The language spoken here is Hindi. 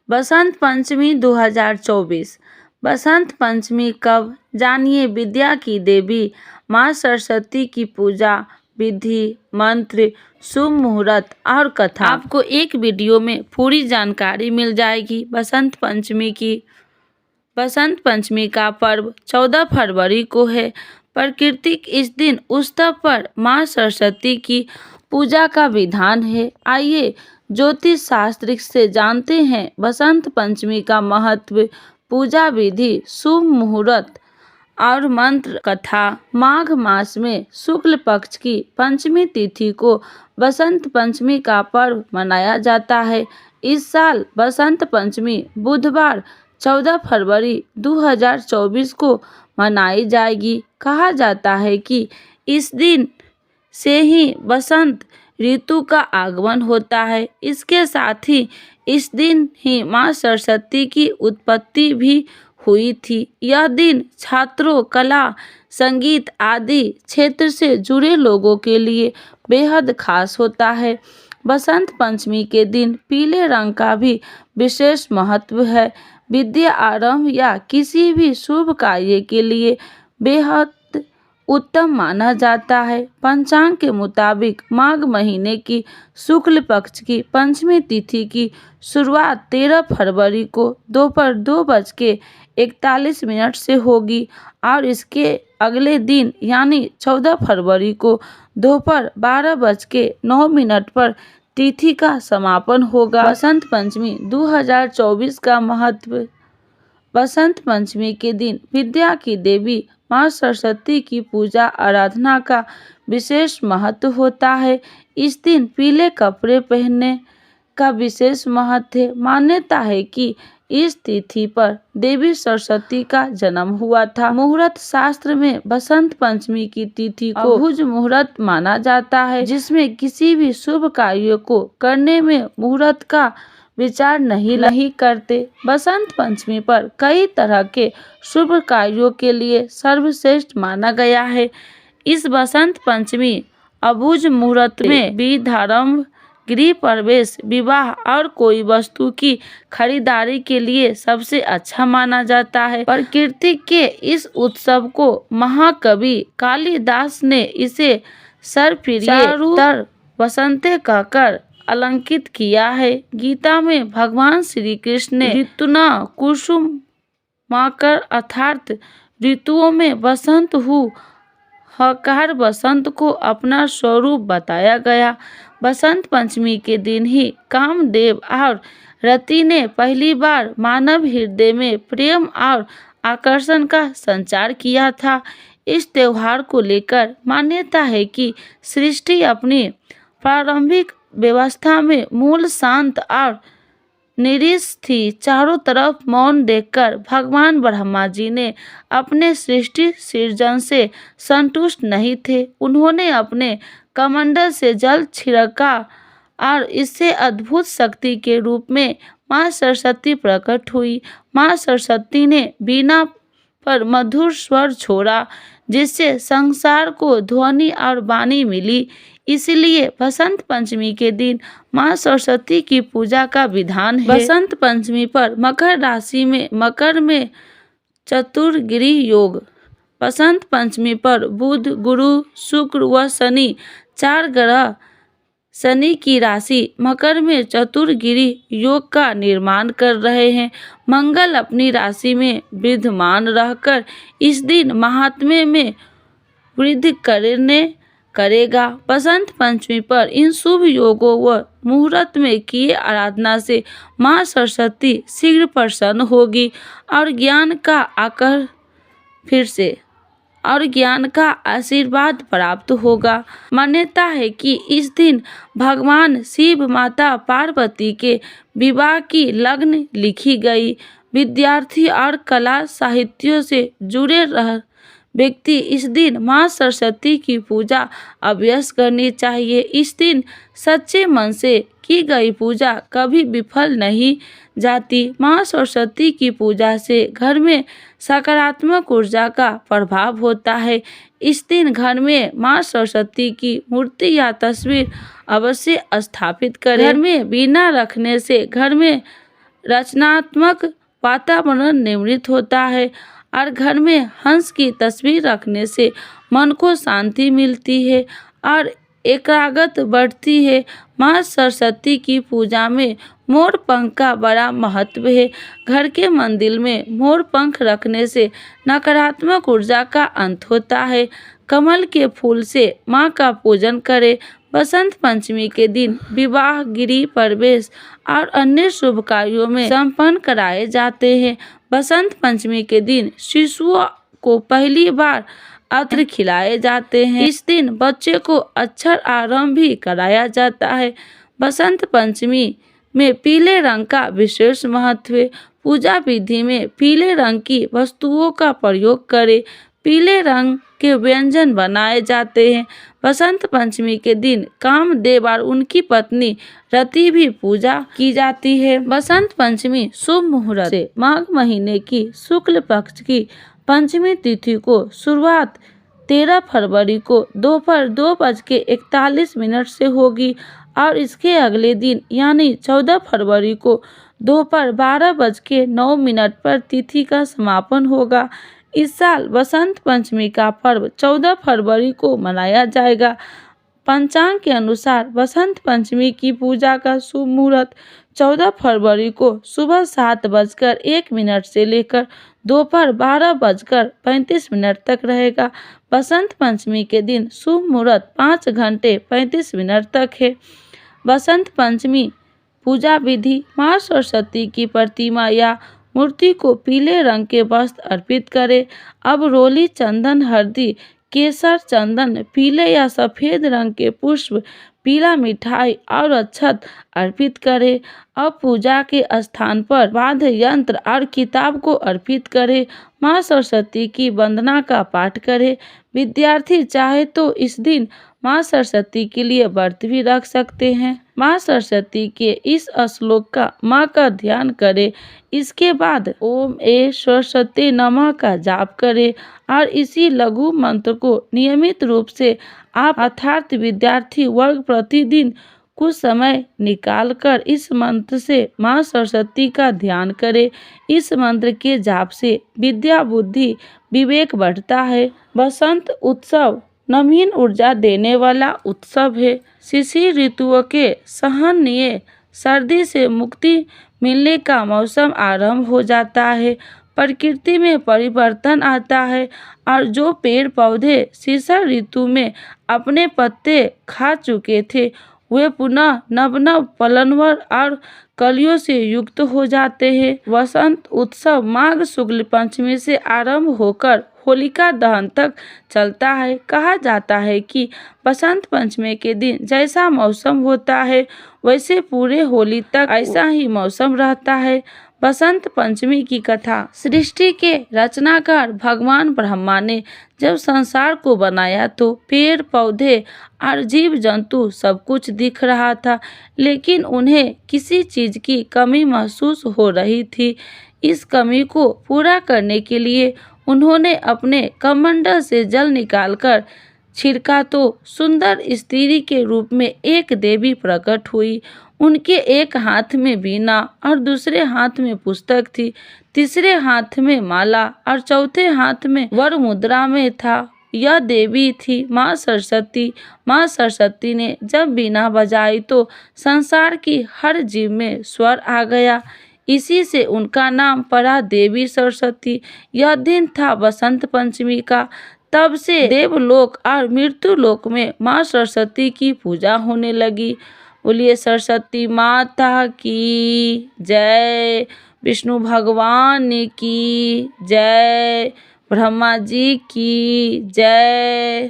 बसंत पंचमी 2024। बसंत पंचमी कब? जानिए विद्या की देवी माँ सरस्वती की पूजा, विधि, मंत्र, शुभ मुहूर्त और कथा आपको एक वीडियो में पूरी जानकारी मिल जाएगी। बसंत पंचमी का पर्व 14 फरवरी को है। प्राकृतिक इस दिन उत्सव पर माँ सरस्वती की पूजा का विधान है। आइए ज्योतिष शास्त्र से जानते हैं बसंत पंचमी का महत्व, पूजा विधि, शुभ मुहूर्त और मंत्र कथा। माघ मास में शुक्ल पक्ष की पंचमी तिथि को बसंत पंचमी का पर्व मनाया जाता है। इस साल बसंत पंचमी बुधवार 14 फरवरी 2024 को मनाई जाएगी। कहा जाता है कि इस दिन से ही बसंत ऋतु का आगमन होता है। इसके साथ ही इस दिन ही माँ सरस्वती की उत्पत्ति भी हुई थी। यह दिन छात्रों, कला, संगीत आदि क्षेत्र से जुड़े लोगों के लिए बेहद खास होता है। बसंत पंचमी के दिन पीले रंग का भी विशेष महत्व है। विद्या आरंभ या किसी भी शुभ कार्य के लिए बेहद उत्तम माना जाता है। पंचांग के मुताबिक माघ महीने की शुक्ल पक्ष की पंचमी तिथि की शुरुआत 13 फरवरी को दोपहर 2:41 से होगी और इसके अगले दिन यानी 14 फरवरी को दोपहर 12:09 पर तिथि का समापन होगा। बसंत पंचमी 2024 का महत्व। बसंत पंचमी के दिन विद्या की देवी माँ सरस्वती की पूजा आराधना का विशेष महत्व होता है। इस दिन पीले कपड़े पहनने का विशेष महत्व है। मान्यता है कि इस तिथि पर देवी सरस्वती का जन्म हुआ था। मुहूर्त शास्त्र में बसंत पंचमी की तिथि को अभुज मुहूर्त माना जाता है, जिसमें किसी भी शुभ कार्य को करने में मुहूर्त का विचार नहीं करते। बसंत पंचमी पर कई तरह के शुभ कार्यों के लिए सर्वश्रेष्ठ माना गया है। इस बसंत पंचमी अभुज मुहूर्त में विधारंभ, गृह प्रवेश, विवाह और कोई वस्तु की खरीदारी के लिए सबसे अच्छा माना जाता है। प्रकृति के इस उत्सव को महाकवि कालिदास ने इसे सर्वप्रिय बसंते कहकर अलंकित किया है। गीता में भगवान श्री कृष्ण ने ऋतुना कुसुमाकर अर्थात ऋतुओं में बसंत हूँ हकार बसंत को अपना स्वरूप बताया गया। बसंत पंचमी के दिन ही कामदेव और रति ने पहली बार मानव हृदय में प्रेम और आकर्षण का संचार किया था। इस त्योहार को लेकर मान्यता है कि सृष्टि अपनी प्रारंभिक व्यवस्था में मूल शांत और निरीश थी। चारों तरफ मौन देखकर भगवान ब्रह्मा जी ने अपने सृष्टि सृजन से संतुष्ट नहीं थे। उन्होंने अपने कमंडल से जल छिड़का और इससे अद्भुत शक्ति के रूप में माँ सरस्वती प्रकट हुई। माँ सरस्वती ने वीणा पर मधुर स्वर छोड़ा, जिससे संसार को ध्वनि और वाणी मिली। इसलिए बसंत पंचमी के दिन माँ सरस्वती की पूजा का विधान है। बसंत पंचमी पर मकर राशि में मकर में चतुर्ग्रह योग। बसंत पंचमी पर बुध, गुरु, शुक्र व शनि 4 ग्रह शनि की राशि मकर में चतुर्ग्रह योग का निर्माण कर रहे हैं। मंगल अपनी राशि में विद्यमान रहकर इस दिन महात्म्य में वृद्धि करेगा। बसंत पंचमी पर इन शुभ योगों व मुहूर्त में किए आराधना से माँ सरस्वती शीघ्र प्रसन्न होगी और ज्ञान का आशीर्वाद प्राप्त होगा। मान्यता है कि इस दिन भगवान शिव, माता पार्वती के विवाह की लग्न लिखी गई। विद्यार्थी और कला साहित्य से जुड़े व्यक्ति इस दिन माँ सरस्वती की पूजा अवश्य करनी चाहिए। इस दिन सच्चे मन से की गई पूजा कभी विफल नहीं जाती। माँ सरस्वती की पूजा से घर में सकारात्मक ऊर्जा का प्रभाव होता है। इस दिन घर में माँ सरस्वती की मूर्ति या तस्वीर अवश्य स्थापित करें। घर में वीणा रखने से घर में रचनात्मक वातावरण निर्मित होता है और घर में हंस की तस्वीर रखने से मन को शांति मिलती है और एकाग्रता बढ़ती है। माँ सरस्वती की पूजा में मोर पंख का बड़ा महत्व है। घर के मंदिर में मोर पंख रखने से नकारात्मक ऊर्जा का अंत होता है। कमल के फूल से माँ का पूजन करें। बसंत पंचमी के दिन विवाह, गृह प्रवेश और अन्य शुभ कार्यों में संपन्न कराए जाते हैं। बसंत पंचमी के दिन शिशुओं को पहली बार अत्र खिलाए जाते हैं। इस दिन बच्चे को अक्षर आरंभ भी कराया जाता है। बसंत पंचमी में पीले रंग का विशेष महत्व है। पूजा विधि में पीले रंग की वस्तुओं का प्रयोग करें। पीले रंग के व्यंजन बनाए जाते हैं। बसंत पंचमी के दिन कामदेव और उनकी पत्नी रति भी पूजा की जाती है। बसंत पंचमी शुभ मुहूर्त से माघ महीने की शुक्ल पक्ष की पंचमी तिथि को शुरुआत 13 फरवरी को दोपहर 2:41 से होगी और इसके अगले दिन यानी 14 फरवरी को दोपहर 12:09 पर तिथि का समापन होगा। इस साल बसंत पंचमी का पर्व 14 फरवरी को मनाया जाएगा। पंचांग के अनुसार बसंत पंचमी की पूजा का शुभ मुहूर्त 14 फरवरी को सुबह 7:01 से लेकर दोपहर 12:35 तक रहेगा। बसंत पंचमी के दिन शुभ मुहूर्त 5:35 तक है। बसंत पंचमी पूजा विधि: माँ सरस्वती की प्रतिमा या मूर्ति को पीले रंग के वस्त्र अर्पित करें। अब रोली, चंदन, हल्दी, केसर, चंदन, पीले या सफेद रंग के पुष्प, पीला मिठाई और अक्षत अर्पित करें। अब पूजा के स्थान पर वाद्य यंत्र और किताब को अर्पित करें। माँ सरस्वती की वंदना का पाठ करें। विद्यार्थी चाहे तो इस दिन माँ सरस्वती के लिए व्रत भी रख सकते हैं। माँ सरस्वती के इस श्लोक का माँ का ध्यान करें। इसके बाद ओम ए सरस्वती नमः का जाप करें और इसी लघु मंत्र को नियमित रूप से आप अर्थात विद्यार्थी वर्ग प्रतिदिन कुछ समय निकालकर इस मंत्र से माँ सरस्वती का ध्यान करें। इस मंत्र के जाप से विद्या, बुद्धि, विवेक बढ़ता है। बसंत उत्सव नवीन ऊर्जा देने वाला उत्सव है। शिशिर ऋतुओं के सहनीय सर्दी से मुक्ति मिलने का मौसम आरंभ हो जाता है। प्रकृति में परिवर्तन आता है और जो पेड़ पौधे शिशिर ऋतु में अपने पत्ते खा चुके थे वे पुनः नव नव पलनवर और कलियों से युक्त हो जाते हैं। वसंत उत्सव माघ शुक्ल पंचमी से आरंभ होकर होलिका दहन तक चलता है। कहा जाता है कि बसंत पंचमी के दिन जैसा मौसम होता है वैसे पूरे होली तक ऐसा ही मौसम रहता है। बसंत पंचमी की कथा: सृष्टि के रचनाकार भगवान ब्रह्मा ने जब संसार को बनाया तो पेड़ पौधे और जीव जंतु सब कुछ दिख रहा था, लेकिन उन्हें किसी चीज की कमी महसूस हो रही थी। इस कमी को पूरा करने के लिए उन्होंने अपने कमंडल से जल निकालकर छिड़का तो सुंदर स्त्री के रूप में एक देवी प्रकट हुई। उनके एक हाथ में वीणा और दूसरे हाथ में पुस्तक थी, तीसरे हाथ में माला और चौथे हाथ में वर मुद्रा में था। यह देवी थी माँ सरस्वती। माँ सरस्वती ने जब वीणा बजाई तो संसार की हर जीव में स्वर आ गया। इसी से उनका नाम पड़ा देवी सरस्वती। यह दिन था बसंत पंचमी का। तब से देवलोक और मृत्युलोक में माँ सरस्वती की पूजा होने लगी। बोलिए सरस्वती माता की जय, विष्णु भगवान की जय, ब्रह्मा जी की जय।